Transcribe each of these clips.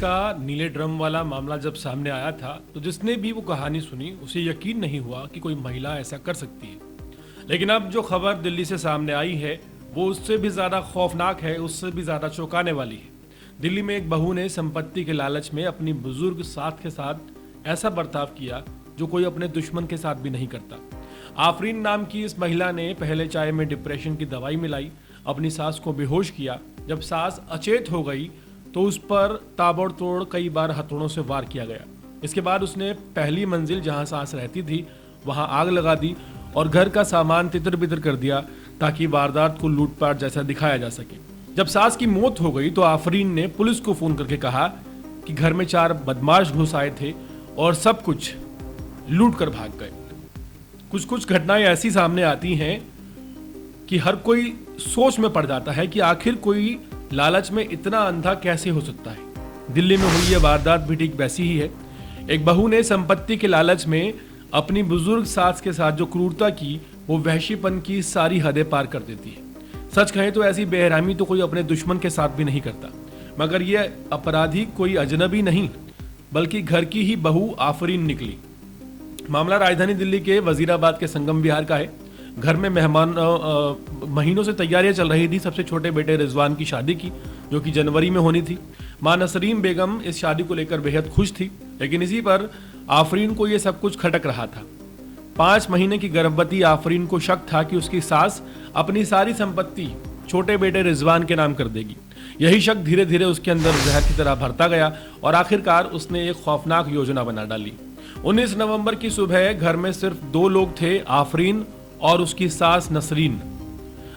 का नीले ड्रम वाला मामला जब सामने आया था तो जिसने भी वो कहानी सुनी उसे यकीन नहीं हुआ कि कोई महिला ऐसा कर सकती है। लेकिन अब जो खबर दिल्ली से सामने आई है वो उससे भी ज़्यादा खौफनाक है, उससे भी ज़्यादा चौंकाने वाली है। दिल्ली में एक बहू ने संपत्ति के लालच में अपनी बुजुर्ग सास के साथ ऐसा बर्ताव किया जो कोई अपने दुश्मन के साथ भी नहीं करता। आफरीन नाम की इस महिला ने पहले चाय में डिप्रेशन की दवाई मिलाई, अपनी सास को बेहोश किया। जब सास अचेत हो गई तो उस पर ताबड़तोड़ कई बार हथौड़ों से वार किया गया। इसके बाद उसने पहली मंजिल जहां सास रहती थी वहां आग लगा दी और घर का सामान तितर बितर कर दिया ताकि वारदात को लूटपाट जैसा दिखाया जा सके। जब सास की मौत हो गई तो आफरीन ने पुलिस को फोन करके कहा कि घर में 4 बदमाश घुस आए थे और सब कुछ लूट कर भाग गए। कुछ कुछ घटनाएं ऐसी सामने आती हैं कि हर कोई सोच में पड़ जाता है कि आखिर कोई लालच में इतना अंधा कैसे हो सकता है। दिल्ली में हुई यह वारदात भी ठीक वैसी ही है। एक बहू ने संपत्ति के लालच में अपनी बुजुर्ग सास के साथ जो क्रूरता की वो वहशीपन की सारी हदें पार कर देती है। सच कहें तो ऐसी बेरहमी तो कोई अपने दुश्मन के साथ भी नहीं करता, मगर यह अपराधी कोई अजनबी नहीं बल्कि घर की ही बहू आफरीन निकली। मामला राजधानी दिल्ली के वजीराबाद के संगम विहार का है। घर में महीनों से तैयारियां चल रही थी सबसे छोटे बेटे रिजवान की शादी की, जो कि जनवरी में होनी थी। मां नसरीन बेगम इस शादी को लेकर बेहद खुश थी, लेकिन इसी पर आफरीन को यह सब कुछ खटक रहा था। 5 महीने की गर्भवती आफरीन को शक था कि उसकी सास अपनी सारी संपत्ति छोटे बेटे रिजवान के नाम कर देगी। यही शक धीरे धीरे उसके अंदर जहर की तरह भरता गया और आखिरकार उसने एक खौफनाक योजना बना डाली। 19 नवंबर की सुबह घर में सिर्फ 2 लोग थे, आफरीन और उसकी सास नसरीन।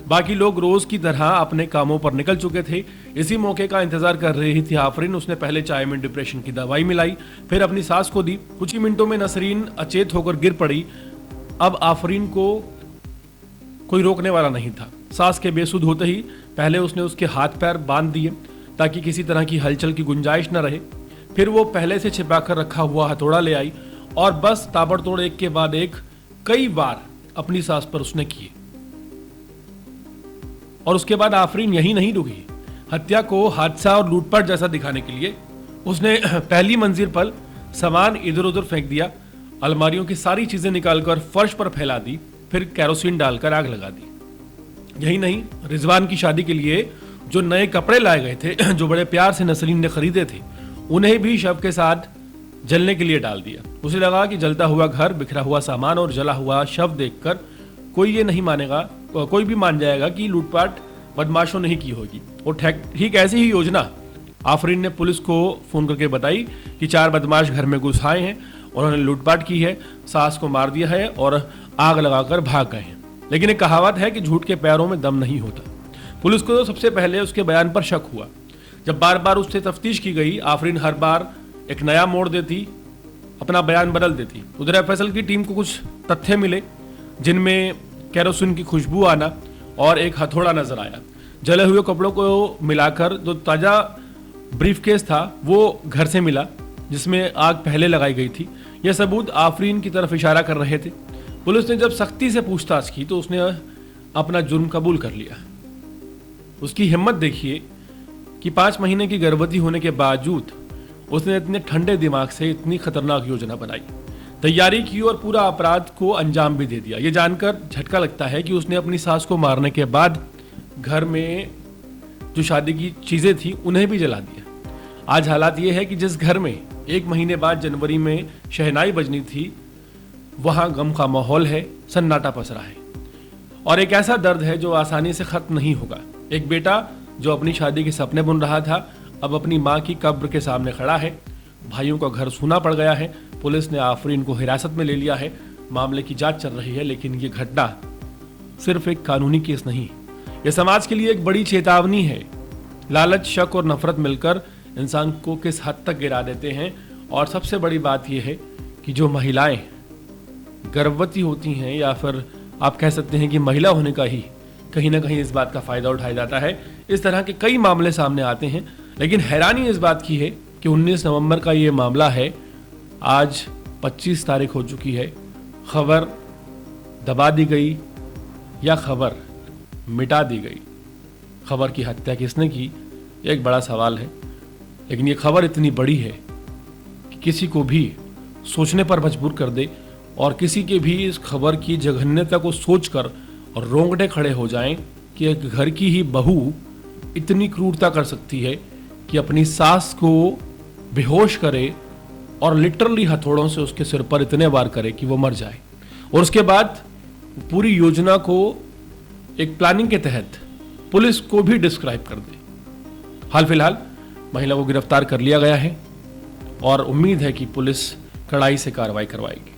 बाकी लोग रोज की तरह अपने कामों पर निकल चुके थे। इसी मौके का इंतजार कर रही थी आफरीन। उसने पहले चाय में डिप्रेशन की दवाई मिलाई, फिर अपनी सास को दी। कुछ ही मिनटों में नसरीन अचेत होकर गिर पड़ी। अब आफरीन को कोई रोकने वाला नहीं था। सास के बेसुध होते ही पहले उसने उसके हाथ पैर बांध दिए ताकि किसी तरह की हलचल की गुंजाइश न रहे। फिर वो पहले से छिपाकर रखा हुआ हथौड़ा ले आई और बस ताबड़तोड़ एक के बाद एक कई बार अपनी सास पर उसने किए। और उसके बाद आफरीन यही नहीं रुकी। हत्या को हादसा और लूटपाट जैसा दिखाने के लिए उसने पहली मंजिल पर सामान इधर उधर फेंक दिया, अलमारियों की सारी चीजें निकालकर फर्श पर फैला दी, फिर केरोसिन डालकर आग लगा दी। यही नहीं, रिजवान की शादी के लिए जो नए कपड़े लाए गए थे, जो बड़े प्यार से नसरीन ने खरीदे थे, उन्हें भी शव के साथ जलने के लिए डाल दिया। उसे लगा कि जलता हुआ घर, बिखरा हुआ सामान और जला हुआ शव देखकर कोई ये नहीं मानेगा, कोई भी मान जाएगा कि लूटपाट बदमाशों ने ही की होगी। और ठीक ऐसी ही योजना आफरीन ने पुलिस को फोन करके बताई कि 4 बदमाश घर में घुस आए हैं, उन्होंने लूटपाट की है, सास को मार दिया है और आग लगाकर भाग गए हैं। लेकिन एक कहावत है कि झूठ के पैरों में दम नहीं होता। पुलिस को तो सबसे पहले उसके बयान पर शक हुआ। जब बार बार उससे तफ्तीश की गई, आफरीन हर बार एक नया मोड़ देती, अपना बयान बदल देती। उधर एफएसएल की टीम को कुछ तथ्य मिले जिनमें केरोसिन की खुशबू आना और एक हथौड़ा नजर आया। जले हुए कपड़ों को मिलाकर जो ताजा ब्रीफकेस था वो घर से मिला जिसमें आग पहले लगाई गई थी। यह सबूत आफरीन की तरफ इशारा कर रहे थे। पुलिस ने जब सख्ती से पूछताछ की तो उसने अपना जुर्म कबूल कर लिया। उसकी हिम्मत देखिए कि 5 महीने की गर्भवती होने के बावजूद उसने इतने ठंडे दिमाग से इतनी खतरनाक योजना बनाई, तैयारी की और पूरा अपराध को अंजाम भी दे दिया। ये जानकर झटका लगता है कि उसने अपनी सास को मारने के बाद घर में जो शादी की चीजें थी उन्हें भी जला दिया। आज हालात ये है कि जिस घर में 1 महीने बाद जनवरी में शहनाई बजनी थी, वहां गम का माहौल है, सन्नाटा पसरा है और एक ऐसा दर्द है जो आसानी से खत्म नहीं होगा। एक बेटा जो अपनी शादी के सपने बुन रहा था अब अपनी मां की कब्र के सामने खड़ा है। भाइयों का घर सूना पड़ गया है। पुलिस ने आफरीन को हिरासत में ले लिया है। मामले की जांच चल रही है, लेकिन ये घटना सिर्फ एक कानूनी केस नहीं, यह समाज के लिए एक बड़ी चेतावनी है। लालच, शक और नफरत मिलकर इंसान को किस हद तक गिरा देते हैं। और सबसे बड़ी बात यह है कि जो महिलाएं गर्भवती होती हैं या फिर आप कह सकते हैं कि महिला होने का ही कहीं ना कहीं इस बात का फायदा उठाया जाता है। इस तरह के कई मामले सामने आते हैं, लेकिन हैरानी इस बात की है कि 19 नवंबर का ये मामला है, आज 25 तारीख हो चुकी है। खबर दबा दी गई या खबर मिटा दी गई। खबर की हत्या किसने की, एक बड़ा सवाल है। लेकिन ये खबर इतनी बड़ी है कि किसी को भी सोचने पर मजबूर कर दे और किसी के भी इस खबर की जघन्यता को सोचकर और रोंगटे खड़े हो जाएं कि एक घर की ही बहू इतनी क्रूरता कर सकती है कि अपनी सास को बेहोश करे और लिटरली हथौड़ों से उसके सिर पर इतने वार करे कि वो मर जाए, और उसके बाद पूरी योजना को एक प्लानिंग के तहत पुलिस को भी डिस्क्राइब कर दे। हाल फिलहाल महिला को गिरफ्तार कर लिया गया है और उम्मीद है कि पुलिस कड़ाई से कार्रवाई करवाएगी।